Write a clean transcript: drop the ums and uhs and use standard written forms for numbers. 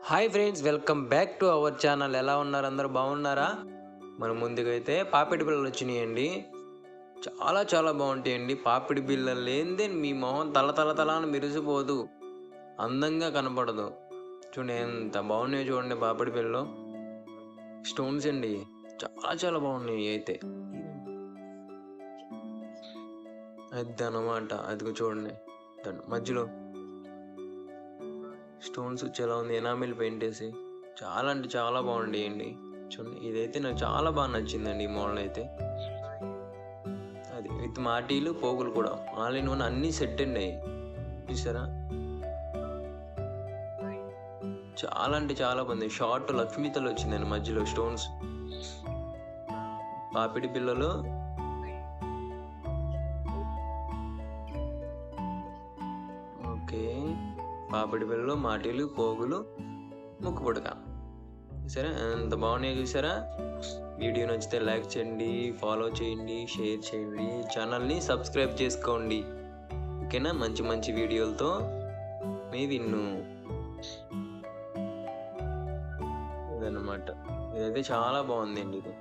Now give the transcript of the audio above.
Hi friends, welcome back to our channel. ఎలా ఉన్నారు? అందరూ బాగున్నారా? మన ముందుకైతే పాపిడి బిళ్ళలు వచ్చినాయండి. చాలా చాలా బాగుంటాయండి. పాపిడి బిళ్ళలు లేనిదే మీ మొహం తల తల తల అని మెరిసిపోదు, అందంగా కనపడదు. చూడండి ఎంత బాగున్నాయో చూడండి. పాపిడి బిళ్ళలు స్టోన్స్ అండి, చాలా చాలా బాగున్నాయి అయితే. అది అన్నమాట, అదిగో చూడండి మధ్యలో స్టోన్స్ వచ్చి ఎలా ఉంది, ఎనామిల్ పెయింట్ వేసి చాలా అంటే చాలా బాగుండేయండి. చూడండి, ఇదైతే నాకు చాలా బాగా నచ్చిందండి. ఈ మోడల్ అయితే అది విత్ మాటీలు పోగులు కూడా ఆల్ ఇన్ వన్ అన్నీ సెట్ అండి. చూసారా, చాలా అంటే చాలా బాగుంది. షార్ట్ లక్ష్మీతలు వచ్చిందండి, మధ్యలో స్టోన్స్. పాపిడి పిల్లలు ఓకే, పాపిడి పిల్లలు, మాటీలు, పోగులు, ముక్కు పుడక. సరే, ఎంత బాగున్నాయో చూసారా. వీడియో నచ్చితే లైక్ చేయండి, ఫాలో చేయండి, షేర్ చేయండి, ఛానల్ని సబ్స్క్రైబ్ చేసుకోండి. ఓకేనా? మంచి మంచి వీడియోలతో మీ విన్ను. ఇదన్నమాట, ఇదైతే చాలా బాగుందండి ఇది.